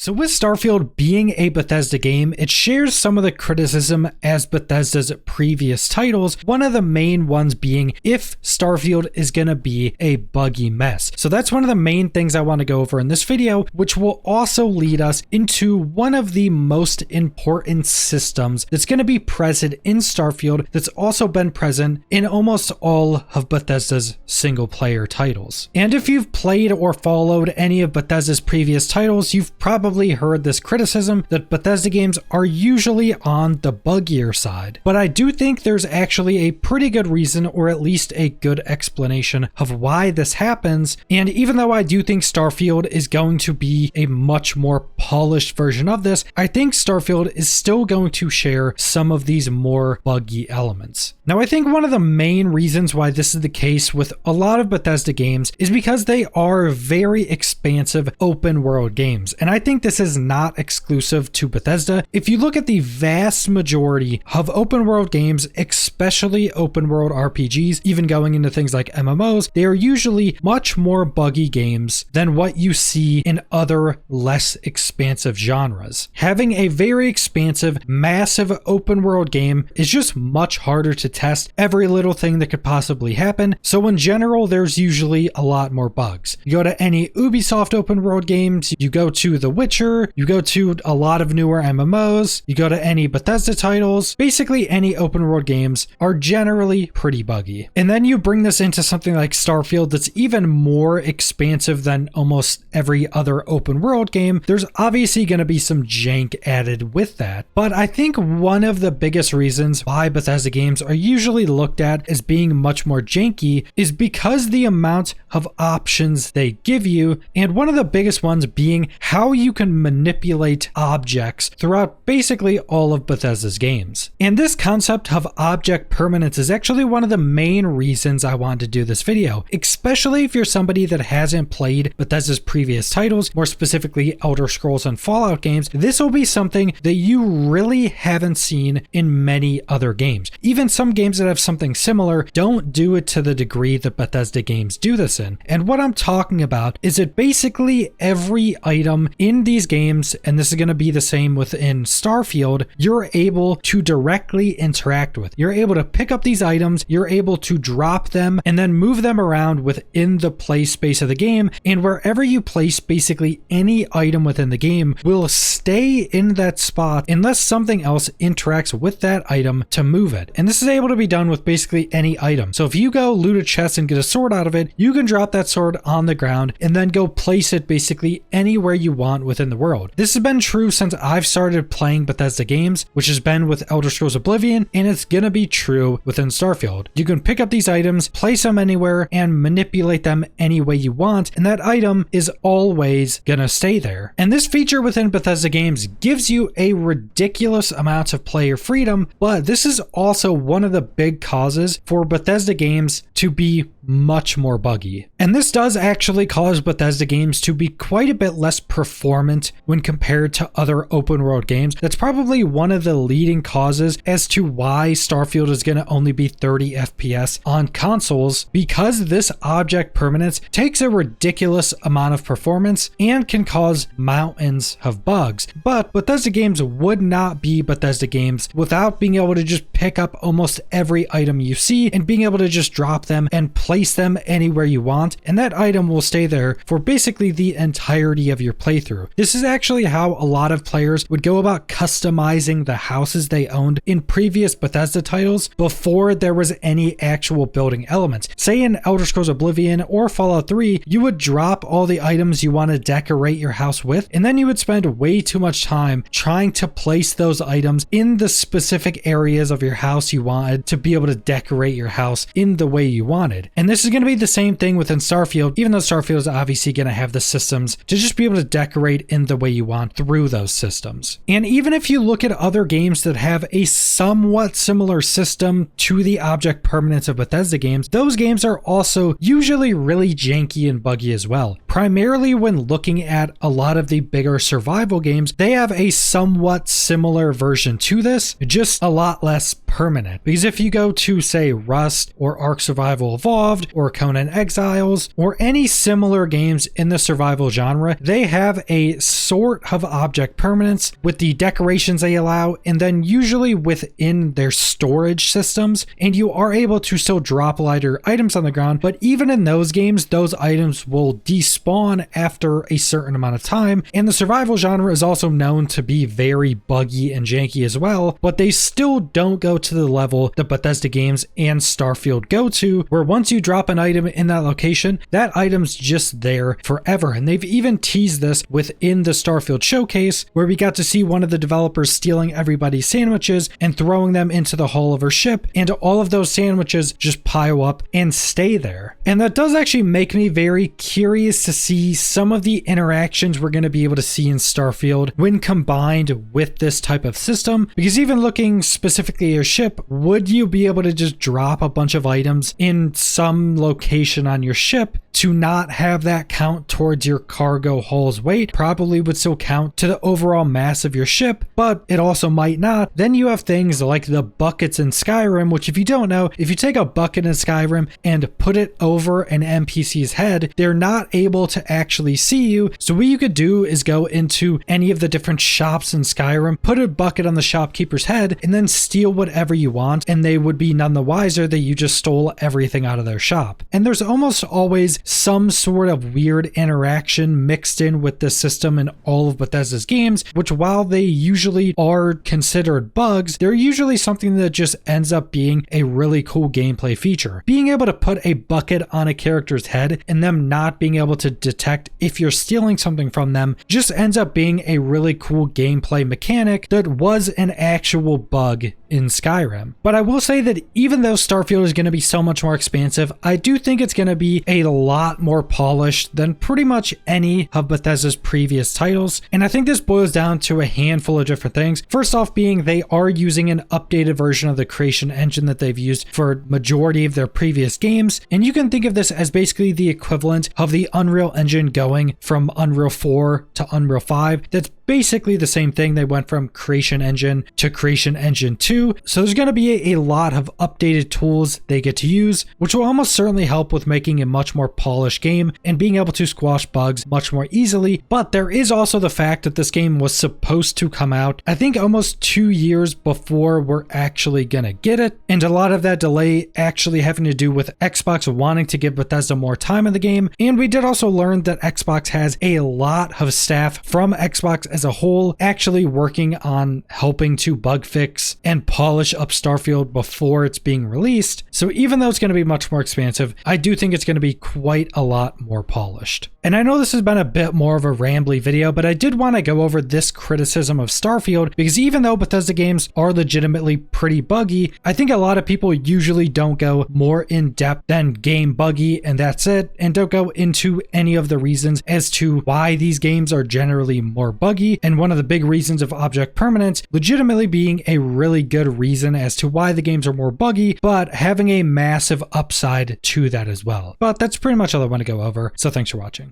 So with Starfield being a Bethesda game, it shares some of the criticism as Bethesda's previous titles, one of the main ones being if Starfield is going to be a buggy mess. So that's one of the main things I want to go over in this video, which will also lead us into one of the most important systems that's going to be present in Starfield that's also been present in almost all of Bethesda's single player titles. And if you've played or followed any of Bethesda's previous titles, you've probably heard this criticism that Bethesda games are usually on the buggier side. But I do think there's actually a pretty good reason, or at least a good explanation of why this happens. And even though I do think Starfield is going to be a much more polished version of this, I think Starfield is still going to share some of these more buggy elements. Now, I think one of the main reasons why this is the case with a lot of Bethesda games is because they are very expansive open world games. And I think this is not exclusive to Bethesda. If you look at the vast majority of open world games, especially open world RPGs, even going into things like MMOs, they are usually much more buggy games than what you see in other less expansive genres. Having a very expansive, massive open world game is just much harder to test every little thing that could possibly happen. So in general, there's usually a lot more bugs. You go to any Ubisoft open world games, you go to The Witcher, you go to a lot of newer MMOs, you go to any Bethesda titles, basically any open world games are generally pretty buggy. And then you bring this into something like Starfield that's even more expansive than almost every other open world game. There's obviously going to be some jank added with that. But I think one of the biggest reasons why Bethesda games are usually looked at as being much more janky is because the amount of options they give you, and one of the biggest ones being how you can manipulate objects throughout basically all of Bethesda's games. And this concept of object permanence is actually one of the main reasons I wanted to do this video, especially if you're somebody that hasn't played Bethesda's previous titles, more specifically Elder Scrolls and Fallout games. This will be something that you really haven't seen in many other games. Even some games that have something similar don't do it to the degree that Bethesda games do this in. And what I'm talking about is that basically every item in these games, and this is going to be the same within Starfield, you're able to directly interact with. You're able to pick up these items, you're able to drop them, and then move them around within the play space of the game. And wherever you place basically any item within the game will stay in that spot unless something else interacts with that item to move it. And this is able to be done with basically any item. So if you go loot a chest and get a sword out of it, you can drop that sword on the ground and then go place it basically anywhere you want within the world. This has been true since I've started playing Bethesda games, which has been with Elder Scrolls Oblivion, and it's gonna be true within Starfield. You can pick up these items, place them anywhere, and manipulate them any way you want, and that item is always gonna stay there. And this feature within Bethesda games gives you a ridiculous amount of player freedom, but this is also one of the big causes for Bethesda games to be much more buggy. And this does actually cause Bethesda games to be quite a bit less performant when compared to other open world games. That's probably one of the leading causes as to why Starfield is going to only be 30 FPS on consoles, because this object permanence takes a ridiculous amount of performance and can cause mountains of bugs. But Bethesda games would not be Bethesda games without being able to just pick up almost every item you see and being able to just drop them and place them anywhere you want, and that item will stay there for basically the entirety of your playthrough. This is actually how a lot of players would go about customizing the houses they owned in previous Bethesda titles before there was any actual building elements. Say in Elder Scrolls Oblivion or Fallout 3, you would drop all the items you want to decorate your house with, and then you would spend way too much time trying to place those items in the specific areas of your house you wanted to be able to decorate your house in the way you wanted. And this is going to be the same thing within Starfield, even though Starfield is obviously going to have the systems to just be able to decorate in the way you want through those systems. And even if you look at other games that have a somewhat similar system to the object permanence of Bethesda games, those games are also usually really janky and buggy as well. Primarily when looking at a lot of the bigger survival games, they have a somewhat similar version to this, just a lot less permanent. Because if you go to, say, Rust or Ark Survival Evolved or Conan Exiles or any similar games in the survival genre, they have a sort of object permanence with the decorations they allow, and then usually within their storage systems, and you are able to still drop lighter items on the ground. But even in those games, those items will despawn after a certain amount of time, and the survival genre is also known to be very buggy and janky as well, but they still don't go to the level that Bethesda games and Starfield go to, where once you drop an item in that location, that item's just there forever. And they've even teased this within the Starfield showcase, where we got to see one of the developers stealing everybody's sandwiches and throwing them into the hull of her ship, and all of those sandwiches just pile up and stay there. And that does actually make me very curious to see some of the interactions we're going to be able to see in Starfield when combined with this type of system. Because even looking specifically at your ship, would you be able to just drop a bunch of items in some location on your ship to not have that count towards your cargo hull's weight? Probably would still count to the overall mass of your ship, but it also might not. Then you have things like the buckets in Skyrim, which if you don't know, if you take a bucket in Skyrim and put it over an NPC's head, they're not able to actually see you. So what you could do is go into any of the different shops in Skyrim, put a bucket on the shopkeeper's head, and then steal whatever you want, and they would be none the wiser that you just stole everything out of their shop. And there's almost always some sort of weird interaction mixed in with the system in all of Bethesda's games, which while they usually are considered bugs, they're usually something that just ends up being a really cool gameplay feature. Being able to put a bucket on a character's head and them not being able to detect if you're stealing something from them just ends up being a really cool gameplay mechanic that was an actual bug in Skyrim. But I will say that even though Starfield is going to be so much more expansive, I do think it's going to be a lot more polished than pretty much any of Bethesda's previous titles. And I think this boils down to a handful of different things. First off being they are using an updated version of the creation engine that they've used for majority of their previous games. And you can think of this as basically the equivalent of the Unreal Engine going from Unreal 4 to Unreal 5. That's basically the same thing. They went from Creation Engine to Creation Engine 2. So there's going to be a lot of updated tools they get to use, which will almost certainly help with making a much more polished game and being able to squash bugs much more easily. But there is also the fact that this game was supposed to come out, I think, almost 2 years before we're actually going to get it. And a lot of that delay actually having to do with Xbox wanting to give Bethesda more time in the game. And we did also learn that Xbox has a lot of staff from Xbox as a whole actually working on helping to bug fix and polish up Starfield before it's being released. So even though it's going to be much more expansive, I do think it's going to be quite a lot more polished. And I know this has been a bit more of a rambly video, but I did want to go over this criticism of Starfield because even though Bethesda games are legitimately pretty buggy, I think a lot of people usually don't go more in depth than game buggy and that's it, and don't go into any of the reasons as to why these games are generally more buggy. And one of the big reasons of object permanence legitimately being a really good reason as to why the games are more buggy, but having a massive upside to that as well. But that's pretty much all I want to go over, so thanks for watching.